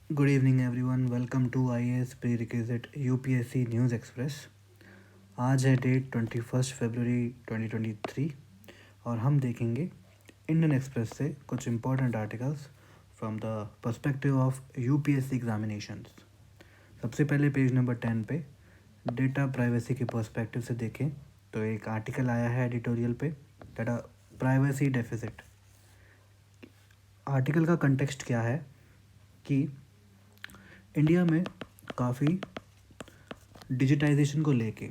Good evening everyone, welcome to IAS prerequisite UPSC news express. आज है date 21 फरवरी 2023 और हम देखेंगे इंडियन एक्सप्रेस से कुछ important articles from the perspective of UPSC examinations. सबसे पहले पेज नंबर 10 पे डेटा प्राइवेसी के पर्सपेक्टिव से देखें तो एक आर्टिकल आया है एडिटोरियल पे, डेटा प्राइवेसी डेफिसिट। आर्टिकल का कंटेक्स्ट क्या है कि इंडिया में काफ़ी डिजिटाइजेशन को लेके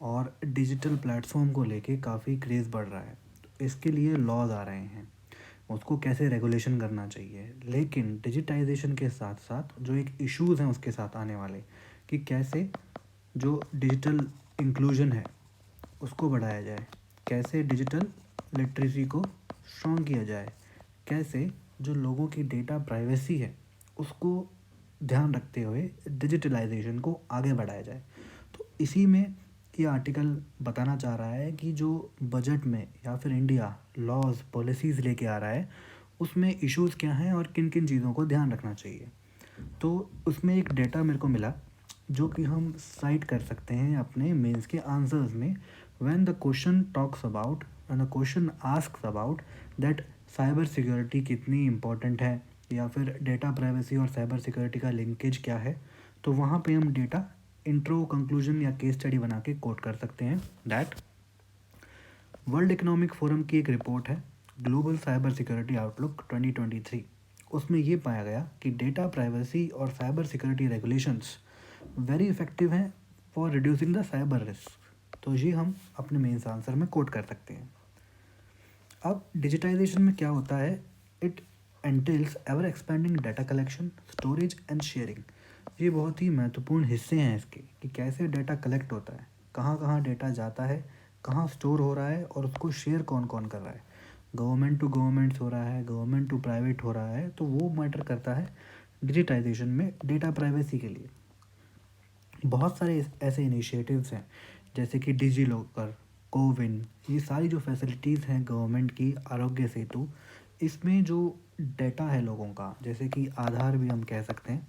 और डिजिटल प्लेटफॉर्म को लेके काफ़ी क्रेज़ बढ़ रहा है। तो इसके लिए लॉज आ रहे हैं, उसको कैसे रेगुलेशन करना चाहिए। लेकिन डिजिटाइजेशन के साथ साथ जो एक इश्यूज़ हैं उसके साथ आने वाले, कि कैसे जो डिजिटल इंक्लूजन है उसको बढ़ाया जाए, कैसे डिजिटल लिटरेसी को स्ट्रॉन्ग किया जाए, कैसे जो लोगों की डेटा प्राइवेसी है उसको ध्यान रखते हुए डिजिटलाइजेशन को आगे बढ़ाया जाए। तो इसी में ये आर्टिकल बताना चाह रहा है कि जो बजट में या फिर इंडिया लॉज पॉलिसीज़ लेके आ रहा है उसमें इश्यूज़ क्या हैं और किन किन चीज़ों को ध्यान रखना चाहिए। तो उसमें एक डेटा मेरे को मिला जो कि हम साइट कर सकते हैं अपने मेंस के आंसर्स में। When the question talks about, when the question asks about that cyber security कितनी इम्पोर्टेंट है या फिर डेटा प्राइवेसी और साइबर सिक्योरिटी का लिंकेज क्या है, तो वहाँ पे हम डेटा इंट्रो, कंक्लूजन या केस स्टडी बना के कोट कर सकते हैं। दैट वर्ल्ड इकोनॉमिक फोरम की एक रिपोर्ट है ग्लोबल साइबर सिक्योरिटी आउटलुक 2023। उसमें ये पाया गया कि डेटा प्राइवेसी और cyber security regulations very effective हैं for reducing the cyber risk. तो ये हम अपने मेंस आंसर में कोट कर सकते हैं। अब डिजिटाइजेशन में क्या होता है, it एंटेल्स ever expanding data collection, storage and sharing. ये बहुत ही महत्वपूर्ण हिस्से हैं इसके, कि कैसे डाटा कलेक्ट होता है, कहाँ कहाँ डेटा जाता है, कहाँ स्टोर हो रहा है और उसको शेयर कौन कौन कर रहा है। गवर्नमेंट टू गवर्नमेंट्स हो रहा है, गवर्नमेंट टू प्राइवेट हो रहा है, तो वो मैटर करता है डिजिटाइजेशन में डेटा प्राइवेसी के लिए। बहुत सारे ऐसे इनिशिएटिव्स हैं जैसे कि डिजी लॉकर, कोविन, ये सारी जो फैसिलिटीज़ हैं गवर्नमेंट की, आरोग्य सेतु, इसमें जो डेटा है लोगों का, जैसे कि आधार भी हम कह सकते हैं,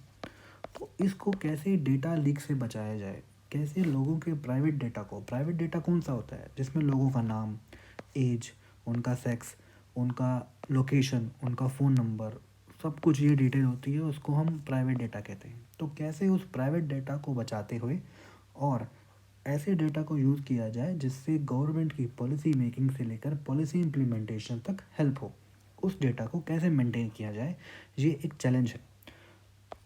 तो इसको कैसे डेटा लीक से बचाया जाए, कैसे लोगों के प्राइवेट डेटा को, प्राइवेट डेटा कौन सा होता है जिसमें लोगों का नाम, एज, उनका सेक्स, उनका लोकेशन, उनका फ़ोन नंबर, सब कुछ ये डिटेल होती है, उसको हम प्राइवेट डेटा कहते हैं। तो कैसे उस प्राइवेट डेटा को बचाते हुए और ऐसे डेटा को यूज़ किया जाए जिससे गवर्नमेंट की पॉलिसी मेकिंग से लेकर पॉलिसी इम्प्लीमेंटेशन तक हेल्प हो, उस डेटा को कैसे मेंटेन किया जाए, ये एक चैलेंज है।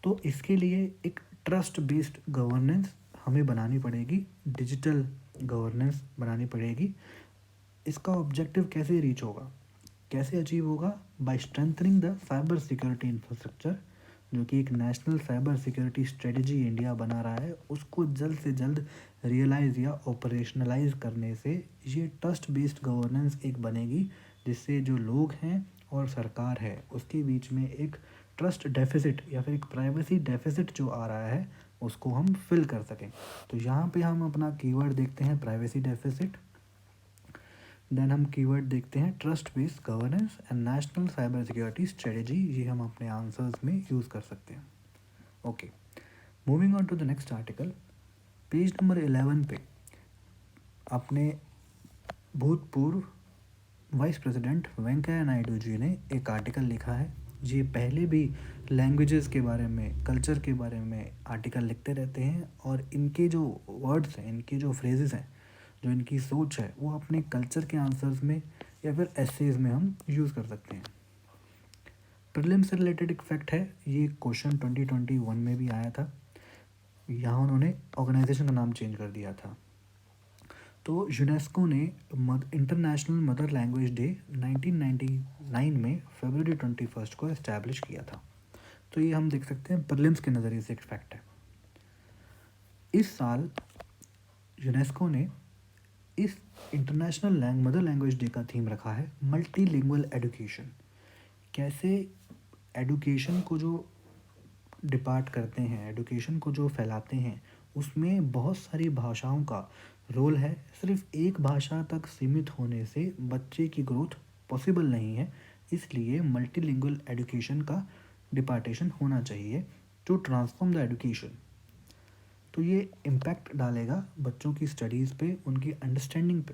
तो इसके लिए एक ट्रस्ट बेस्ड गवर्नेंस हमें बनानी पड़ेगी, डिजिटल गवर्नेंस बनानी पड़ेगी। इसका ऑब्जेक्टिव कैसे रीच होगा, कैसे अचीव होगा, by strengthening the cyber security infrastructure, जो कि एक national cyber security strategy India बना रहा है, उसको जल्द से जल्द रियलाइज़ या ऑपरेशनलाइज करने से ये ट्रस्ट बेस्ड गवर्नेंस एक बनेगी, जिससे जो लोग हैं और सरकार है उसके बीच में एक ट्रस्ट डेफिसिट या फिर एक प्राइवेसी डेफिसिट जो आ रहा है उसको हम फिल कर सकें। तो यहाँ पे हम अपना कीवर्ड देखते हैं प्राइवेसी डेफिसिट, देन हम कीवर्ड देखते हैं trust based governance and national cyber security strategy, ये हम अपने आंसर्स में यूज़ कर सकते हैं। Okay, moving on to the next article, page number 11 पे अपने भूतपूर्व वाइस प्रेसिडेंट वेंकैया नायडू जी ने एक आर्टिकल लिखा है। ये पहले भी लैंग्वेजेस के बारे में, कल्चर के बारे में आर्टिकल लिखते रहते हैं और इनके जो वर्ड्स हैं, इनके जो फ्रेजेस हैं, जो इनकी सोच है, वो अपने कल्चर के आंसर्स में या फिर एसेज में हम यूज़ कर सकते हैं। प्रीलिम से रिलेटेड एक फैक्ट है, ये क्वेश्चन 2021 में भी आया था। यहाँ उन्होंने ऑर्गेनाइजेशन का नाम चेंज कर दिया था। तो यूनेस्को ने इंटरनेशनल मदर लैंग्वेज डे 1999 में फरवरी 21 को इस्टेब्लिश किया था। तो ये हम देख सकते हैं प्रीलिम्स के नज़रिए से एक फैक्ट है। इस साल यूनेस्को ने इस इंटरनेशनल मदर लैंग्वेज डे का थीम रखा है मल्टीलिंगुअल एजुकेशन। कैसे एजुकेशन को जो डिपार्ट करते हैं, एजुकेशन को जो फैलाते हैं, उसमें बहुत सारी भाषाओं का रोल है। सिर्फ एक भाषा तक सीमित होने से बच्चे की ग्रोथ पॉसिबल नहीं है, इसलिए मल्टीलिंगुअल एजुकेशन का डिपार्टेशन होना चाहिए। To transform the education. तो ये इम्पैक्ट डालेगा बच्चों की स्टडीज़ पे, उनकी अंडरस्टैंडिंग पे।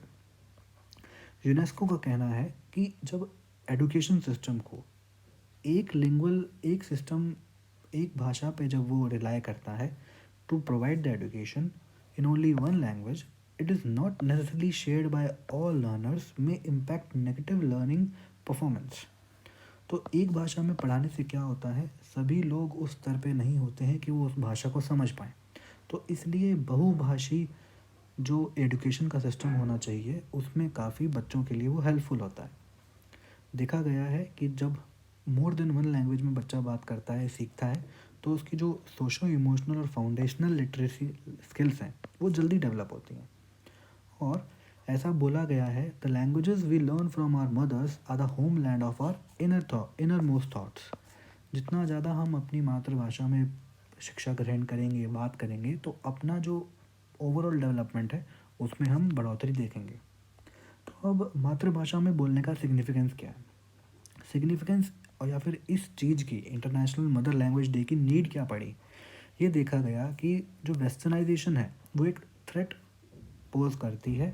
यूनेस्को का कहना है कि जब एजुकेशन सिस्टम को एक सिस्टम, एक भाषा पे जब वो रिलाय करता है to provide the education in only one language, it is not necessarily shared by all learners, में इम्पैक्ट नेगेटिव लर्निंग परफॉर्मेंस। तो एक भाषा में पढ़ाने से क्या होता है, सभी लोग उस स्तर पे नहीं होते हैं कि वो उस भाषा को समझ पाएँ। तो इसलिए बहुभाषी जो एजुकेशन का सिस्टम होना चाहिए उसमें काफ़ी बच्चों के लिए वो हेल्पफुल होता है। देखा गया है कि जब मोर देन वन लैंग्वेज में बच्चा बात करता है, सीखता है, तो उसकी जो सोशो इमोशनल और फाउंडेशनल लिटरेसी स्किल्स हैं वो जल्दी डेवलप होती हैं। और ऐसा बोला गया है, the languages we learn from our mothers are the home land of our inner most thoughts. जितना ज़्यादा हम अपनी मातृभाषा में शिक्षा ग्रहण करेंगे, बात करेंगे, तो अपना जो ओवरऑल डेवलपमेंट है उसमें हम बढ़ोतरी देखेंगे। तो अब मातृभाषा में बोलने का सिग्निफिकेंस क्या है, सिग्निफिकेंस, और या फिर इस चीज़ की इंटरनेशनल मदर लैंग्वेज डे की नीड क्या पड़ी। ये देखा गया कि जो वेस्टर्नाइजेशन है वो एक थ्रेट पोज करती है।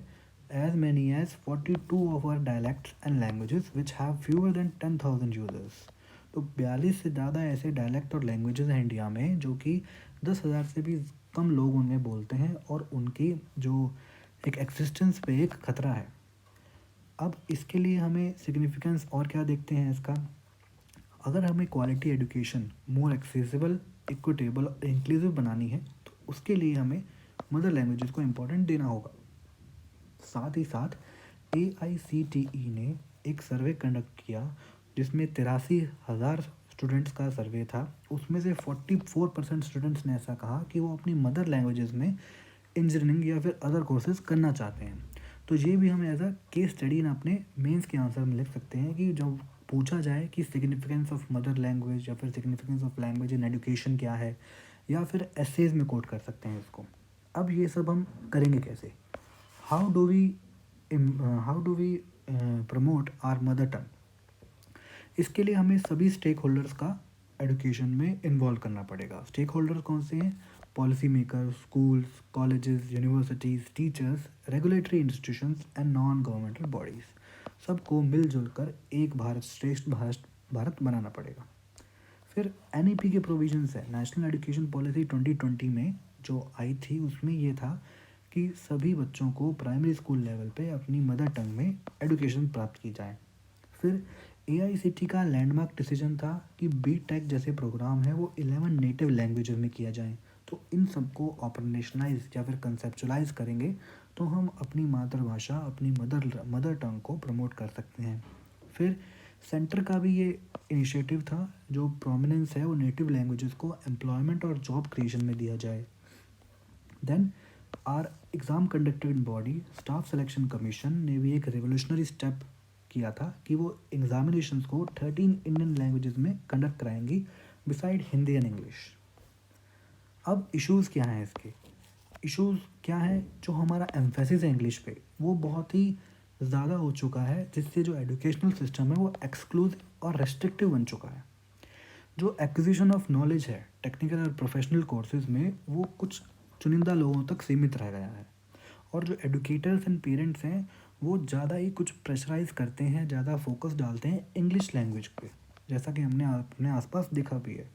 As many as 42 of our dialects and languages which have fewer than 10,000 users. तो 42 से ज़्यादा ऐसे डायलैक्ट और लैंग्वेजेस हैं इंडिया में जो कि 10,000 से भी कम लोग उनमें बोलते हैं, और उनकी जो एक एक्सिस्टेंस पे एक खतरा है। अब इसके लिए हमें सिग्निफिकेंस और क्या देखते हैं इसका, अगर हमें quality education more accessible, equitable और इंक्लूसिव बनानी है तो उसके लिए हमें मदर लैंग्वेजेस को इम्पोर्टेंट देना होगा। साथ ही साथ AICTE ने एक सर्वे कंडक्ट किया जिसमें 83,000 स्टूडेंट्स का सर्वे था। उसमें से 44% स्टूडेंट्स ने ऐसा कहा कि वो अपनी मदर लैंग्वेजेस में इंजीनियरिंग या फिर अदर कोर्सेज करना चाहते हैं। तो ये भी हम एज अ केस स्टडी ना अपने मेंस के आंसर में लिख सकते हैं कि जब पूछा जाए कि सिग्निफिकेंस ऑफ मदर लैंग्वेज या फिर significance of language in education क्या है, या फिर एसेज में कोट कर सकते हैं इसको। अब ये सब हम करेंगे कैसे, how do we how do we promote our mother tongue. इसके लिए हमें सभी स्टेक होल्डर्स का एजुकेशन में इन्वॉल्व करना पड़ेगा। स्टेक होल्डर्स कौन से हैं, policy maker, schools, colleges, universities, teachers, regulatory institutions and non governmental bodies, सबको मिलजुल कर एक भारत श्रेष्ठ भारत बनाना पड़ेगा। फिर NEP के प्रोविजंस है, नेशनल एजुकेशन पॉलिसी 2020 में जो आई थी उसमें ये था कि सभी बच्चों को प्राइमरी स्कूल लेवल पे अपनी मदर टंग में एजुकेशन प्राप्त की जाए। फिर AICTE का लैंडमार्क डिसीजन था कि BTech जैसे प्रोग्राम है वो 11 नेटिव लैंग्वेजेस में किया जाए। तो इन सबको ऑपरेशनलाइज या फिर कंसेप्चुलाइज करेंगे तो हम अपनी मातृभाषा, अपनी मदर टंग को प्रमोट कर सकते हैं। फिर सेंटर का भी ये इनिशिएटिव था, जो प्रोमिनेंस है वो नेटिव लैंग्वेजेस को एम्प्लॉयमेंट और जॉब क्रिएशन में दिया जाए। Then our exam conducted body staff selection commission ने भी एक रिवोल्यूशनरी स्टेप किया था कि वो एग्जामिनेशंस को 13 इंडियन लैंग्वेजेस में कंडक्ट कराएंगी बिसाइड हिंदी एंड इंग्लिश। अब इश्यूज़ क्या हैं इसके, इश्यूज़ क्या है, जो हमारा एम्फेसिस है इंग्लिश पे वो बहुत ही ज़्यादा हो चुका है, जिससे जो एजुकेशनल सिस्टम है वो एक्सक्लूसिव और रेस्ट्रिक्टिव बन चुका है। जो एक्विजिशन ऑफ नॉलेज है टेक्निकल और प्रोफेशनल कोर्सेज में वो कुछ चुनिंदा लोगों तक सीमित रह गया है, और जो एडुकेटर्स एंड पेरेंट्स हैं वो ज़्यादा ही कुछ प्रेशराइज करते हैं, ज़्यादा फोकस डालते हैं इंग्लिश लैंग्वेज पे, जैसा कि हमने अपने आसपास देखा भी है।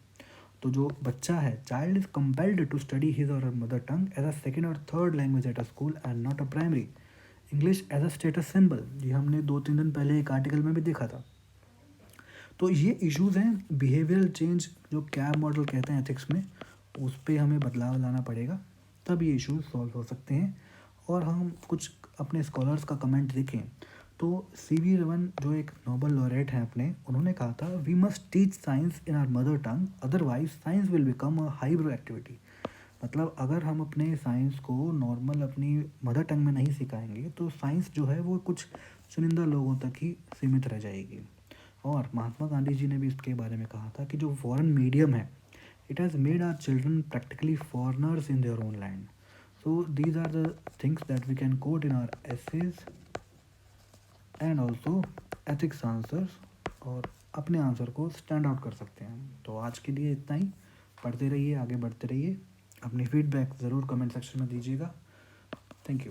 तो जो बच्चा है, child is compelled to study his or mother tongue as a second or third language at a school and not a primary, English as a status symbol. ये हमने 2-3 दिन पहले एक आर्टिकल में भी देखा था। तो ये इश्यूज़ हैं, बिहेवियरल चेंज जो कैब मॉडल कहते हैं एथिक्स में, उस पर हमें बदलाव लाना पड़ेगा, तब ये इश्यूज सॉल्व हो सकते हैं। और हम कुछ अपने स्कॉलर्स का कमेंट देखें तो CV रमन जो एक नोबल लॉरेट हैं अपने, उन्होंने कहा था we must teach science in our mother tongue otherwise science will become a highbrow activity. मतलब अगर हम अपने साइंस को नॉर्मल अपनी मदर टंग में नहीं सिखाएंगे तो साइंस जो है वो कुछ चुनिंदा लोगों तक ही सीमित रह जाएगी। और महात्मा गांधी जी ने भी इसके बारे में कहा था कि जो फॉरेन मीडियम है, it has made our children practically foreigners in their own land. So these are the things that we can quote in our essays and also ethics answers, और अपने आंसर को स्टैंड आउट कर सकते हैं। तो आज के लिए इतना ही। पढ़ते रहिए, आगे बढ़ते रहिए। अपनी फीडबैक ज़रूर कमेंट सेक्शन में दीजिएगा। Thank you.